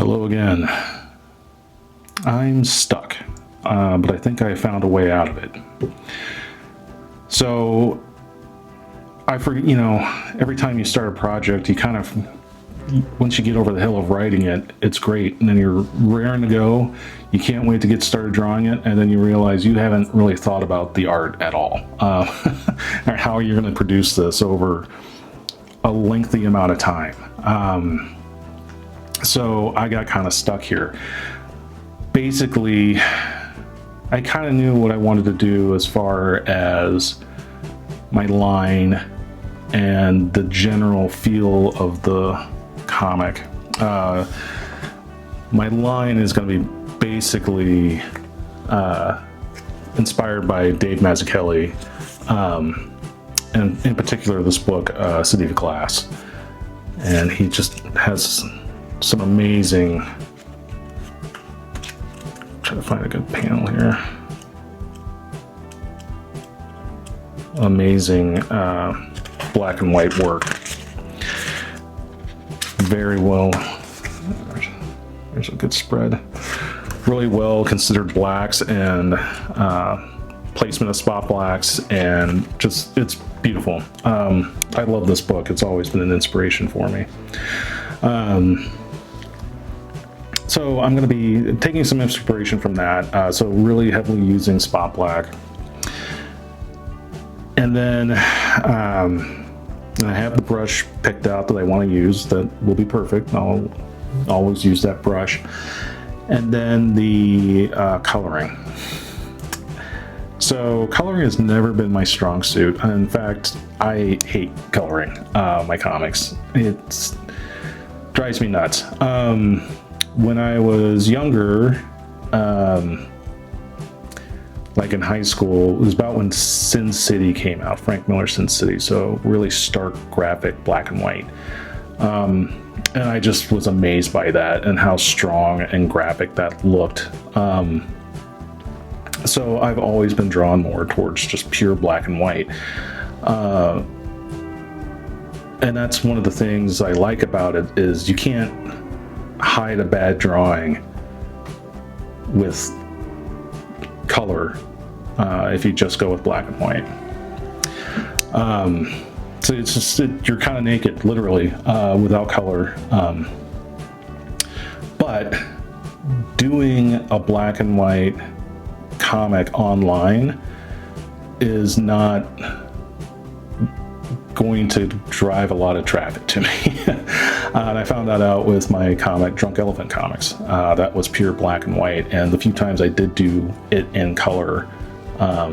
Hello again. I'm stuck, but I think I found a way out of it. So, every time you start a project, you kind of, once you get over the hill of writing it, it's great, and then you're raring to go. You can't wait to get started drawing it, and then you realize you haven't really thought about the art at all, or how you're going to produce this over a lengthy amount of time. So I got kind of stuck here. Basically, I kind of knew what I wanted to do as far as my line and the general feel of the comic. My line is going to be basically inspired by Dave Mazzucchelli, and in particular this book, City of Glass. And he just has some amazing, try to find a good panel here, amazing black and white work. Very well, there's a good spread, really well considered blacks and placement of spot blacks, and just, it's beautiful. I love this book. It's always been an inspiration for me. So I'm going to be taking some inspiration from that, so really heavily using spot black. And then I have the brush picked out that I want to use that will be perfect. I'll always use that brush. And then the coloring. So coloring has never been my strong suit. In fact, I hate coloring my comics. It drives me nuts. When I was younger, like in high school, it was about when Sin City came out, Frank Miller's Sin City, so really stark graphic black and white. And I just was amazed by that and how strong and graphic that looked. So I've always been drawn more towards just pure black and white. And that's one of the things I like about it, is you can't hide a bad drawing with color if you just go with black and white. So it's just, you're kind of naked, literally, without color. But doing a black and white comic online is not going to drive a lot of traffic to me. And I found that out with my comic Drunk Elephant Comics. That was pure black and white, and the few times I did do it in color, I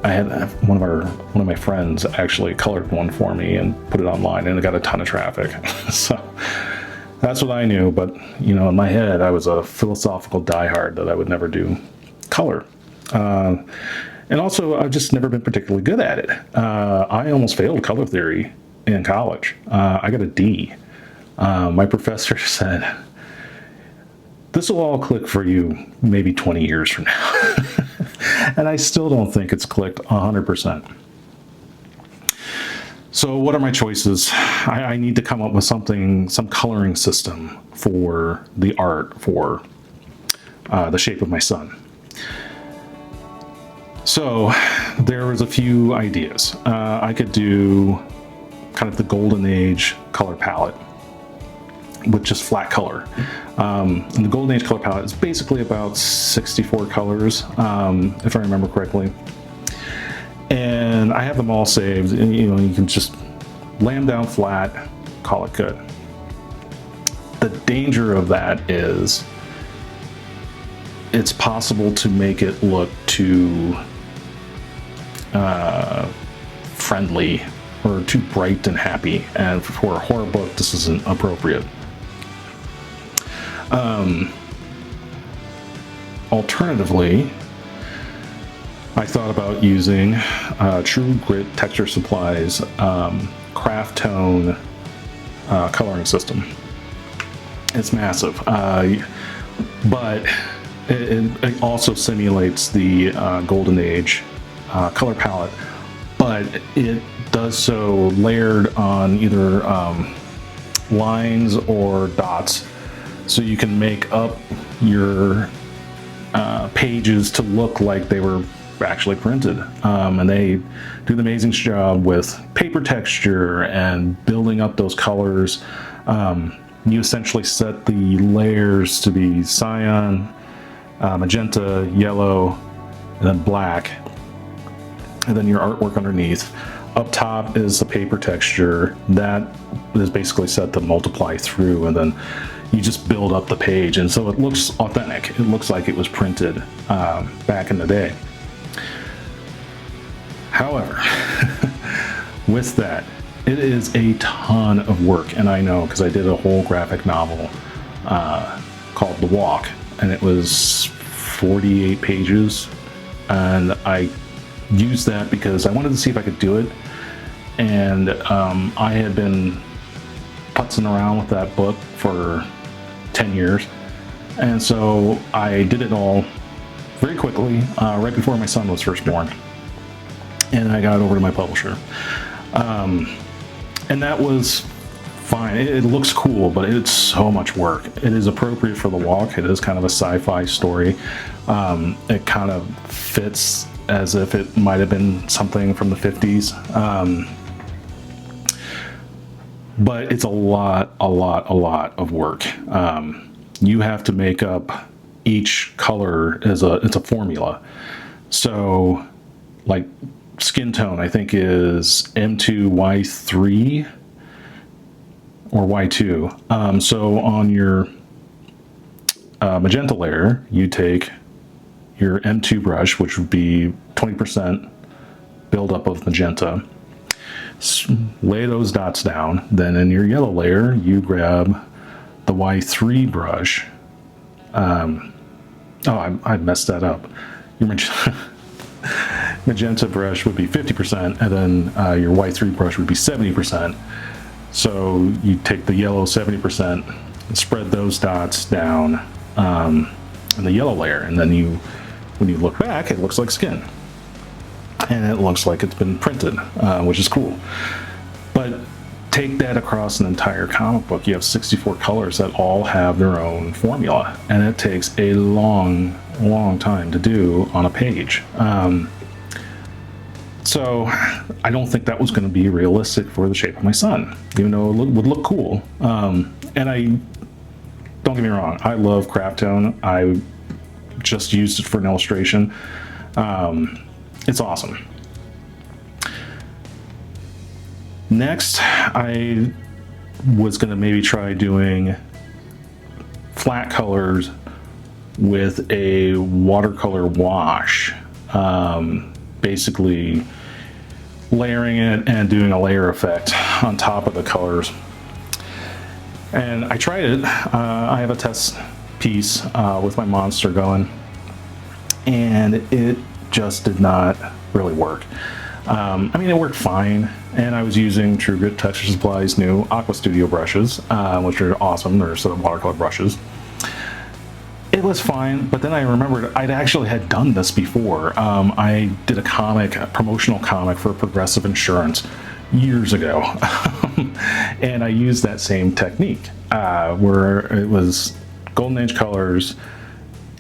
had one of my friends actually colored one for me and put it online, and it got a ton of traffic. So that's what I knew, but in my head I was a philosophical diehard that I would never do color. And also, I've just never been particularly good at it. I almost failed color theory in college. I got a D. My professor said, "This will all click for you maybe 20 years from now." And I still don't think it's clicked 100%. So what are my choices? I need to come up with some coloring system for the art for the shape of my son. So there was a few ideas. I could do kind of the golden age color palette with just flat color. And the golden age color palette is basically about 64 colors, if I remember correctly. And I have them all saved, and you can just lay them down flat, call it good. The danger of that is it's possible to make it look too friendly or too bright and happy, and for a horror book this isn't appropriate. Alternatively, I thought about using True Grit Texture Supply's KraftTone coloring system. It's massive, but it also simulates the Golden Age color palette, but it does so layered on either lines or dots so you can make up your pages to look like they were actually printed. And they do an amazing job with paper texture and building up those colors. You essentially set the layers to be cyan, magenta, yellow, and then black, and then your artwork underneath. Up top is the paper texture that is basically set to multiply through, and then you just build up the page, and so it looks authentic. It looks like it was printed back in the day. However, with that, it is a ton of work, and I know because I did a whole graphic novel called The Walk, and it was 48 pages, and I used that because I wanted to see if I could do it, and I had been putzing around with that book for 10 years, and so I did it all very quickly right before my son was first born, and I got it over to my publisher, and that was fine. It looks cool, but it's so much work. It is appropriate for The Walk. It is kind of a sci-fi story. It kind of fits as if it might have been something from the 50s. But it's a lot of work. You have to make up each color as it's a formula. So like skin tone, I think is M2Y3 or Y2. So on your magenta layer, you take your M2 brush, which would be 20% buildup of magenta, lay those dots down. Then in your yellow layer, you grab the Y3 brush. I messed that up. Your magenta brush would be 50%, and then your Y3 brush would be 70%. So you take the yellow 70% and spread those dots down in the yellow layer, and then when you look back, it looks like skin, and it looks like it's been printed, which is cool. But take that across an entire comic book. You have 64 colors that all have their own formula, and it takes a long time to do on a page. So I don't think that was going to be realistic for The Shape of My Son, even though it would look cool. And don't get me wrong, I love KraftTone. I just used it for an illustration. It's awesome. Next, I was going to maybe try doing flat colors with a watercolor wash. Basically layering it and doing a layer effect on top of the colors. And I tried it. I have a test piece with my monster going, and it just did not really work. I mean, it worked fine, and I was using True Grit Texture Supply's new Aqua Studio brushes, which are awesome. They're sort of watercolor brushes. It was fine, but then I remembered I'd actually had done this before. I did a promotional comic for Progressive Insurance years ago, and I used that same technique where it was Golden Age colors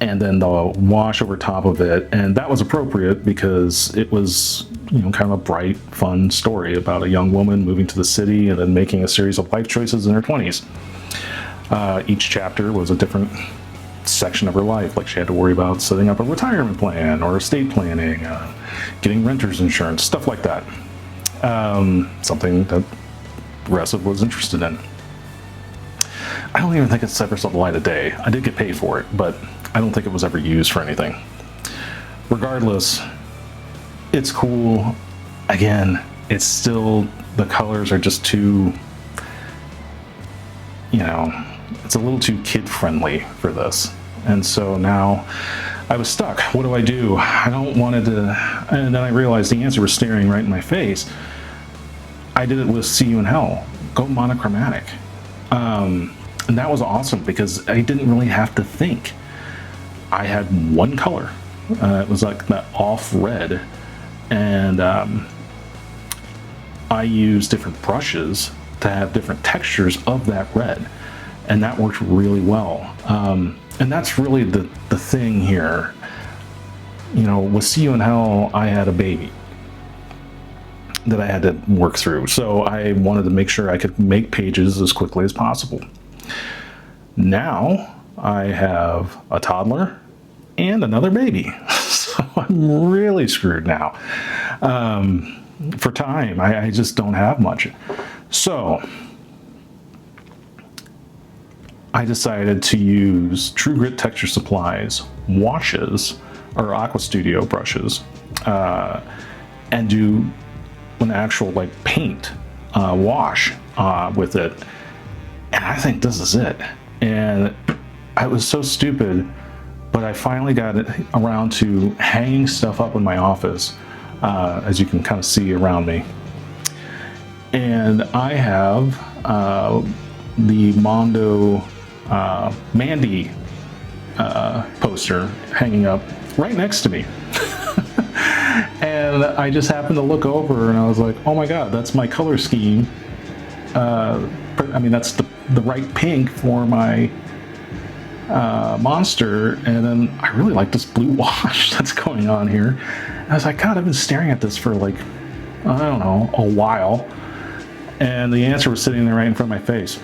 and then the wash over top of it, and that was appropriate because it was, you know, kind of a bright, fun story about a young woman moving to the city and then making a series of life choices in her 20s. Each chapter was a different section of her life, like she had to worry about setting up a retirement plan or estate planning, getting renter's insurance, stuff like that. Something that Progressive was interested in. I don't even think it's ever saw the light of day. I did get paid for it, but I don't think it was ever used for anything. Regardless, it's cool. Again, it's still, the colors are just too, you know, it's a little too kid-friendly for this. And so now I was stuck. What do I do? I don't want to, and then I realized the answer was staring right in my face. I did it with See You in Hell. Go monochromatic. And that was awesome because I didn't really have to think. I had one color. It was like that off red. And I used different brushes to have different textures of that red. and that worked really well. And that's really the thing here. You know, with See You in Hell, I had a baby that I had to work through. So I wanted to make sure I could make pages as quickly as possible. Now I have a toddler and another baby. So I'm really screwed now. For time, I just don't have much. So I decided to use True Grit Texture Supplies washes, or Aqua Studio brushes, and do an actual like paint wash with it. And I think this is it. And I was so stupid, but I finally got it around to hanging stuff up in my office, as you can kind of see around me. And I have the Mondo Mandy poster hanging up right next to me. And I just happened to look over and I was like, oh my god, that's my color scheme. I mean, that's the right pink for my monster. And then I really like this blue wash that's going on here. And I was like, god, I've been staring at this for like, I don't know, a while. And the answer was sitting there right in front of my face.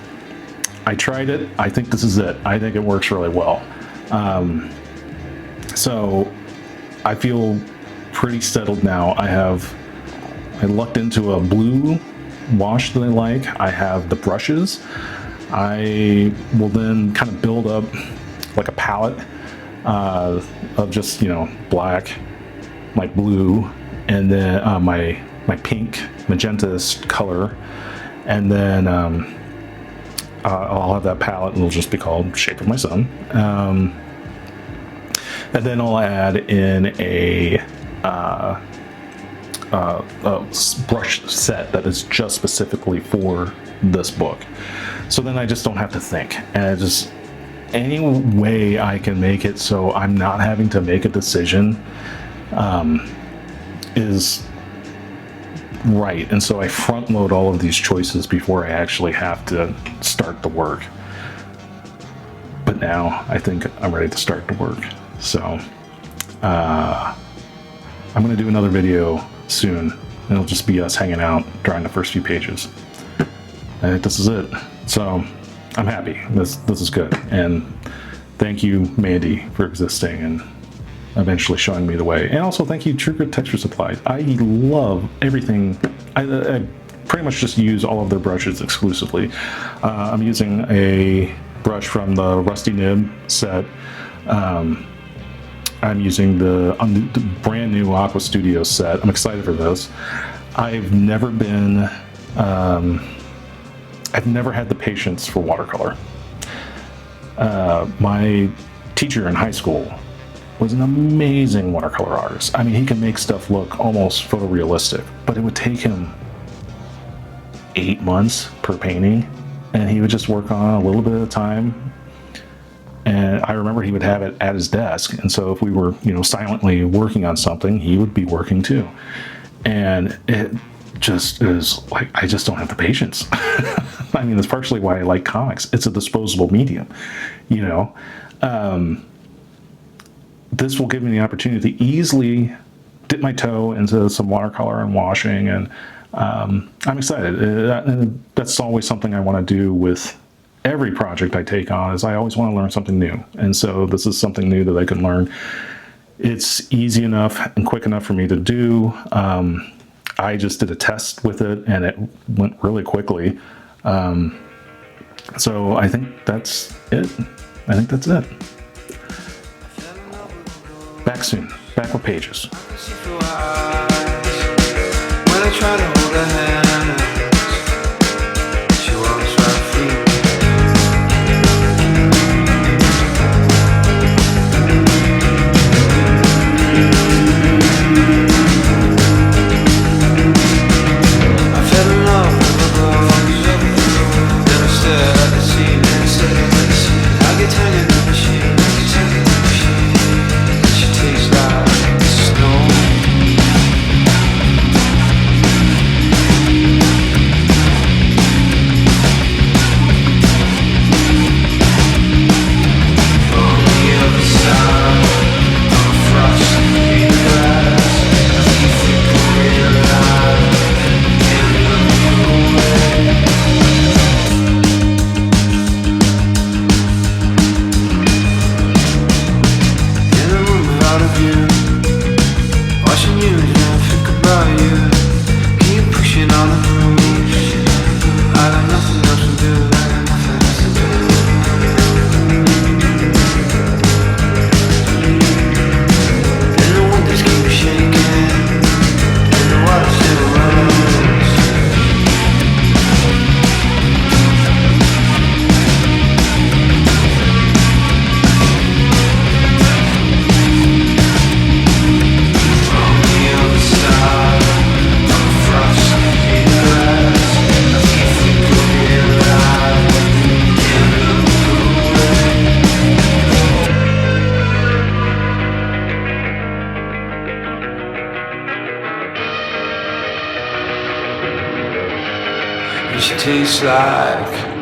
I tried it. I think this is it. I think it works really well. So I feel pretty settled now. I lucked into a blue wash that I like. I have the brushes. I will then kind of build up like a palette of just, you know, black, my blue, and then my pink, magenta color, and then I'll have that palette and it'll just be called Shape of My Sun. And then I'll add in a brush set that is just specifically for this book. So then I just don't have to think, and just any way I can make it so I'm not having to make a decision is right. And so I front load all of these choices before I actually have to start the work. But now I think I'm ready to start the work. So I'm going to do another video soon. It'll just be us hanging out drawing the first few pages. And this is it. So I'm happy. This is good. And thank you, Mandy, for existing and eventually showing me the way. And also thank you, True Grit Texture Supplies. I love everything. I pretty much just use all of their brushes exclusively. I'm using a brush from the Rusty Nib set. I'm using the brand new Aqua Studio set. I'm excited for this. I've never had the patience for watercolor. My teacher in high school was an amazing watercolor artist. I mean, he can make stuff look almost photorealistic, but it would take him 8 months per painting, and he would just work on a little bit at a time. And I remember he would have it at his desk, and so if we were, you know, silently working on something, he would be working too. And it just is like, I just don't have the patience. I mean, that's partially why I like comics. It's a disposable medium, you know. This will give me the opportunity to easily dip my toe into some watercolor and washing, and I'm excited. And that's always something I want to do with every project I take on, is I always want to learn something new. And so this is something new that I can learn. It's easy enough and quick enough for me to do. I just did a test with it and it went really quickly. So I think that's it. Back soon. Back with pages. When I try to hold her hand, she walks right through. I fell in love with the rose, then I stared at the ceiling. I get hanging in the machine. She tastes like snow. tastes like.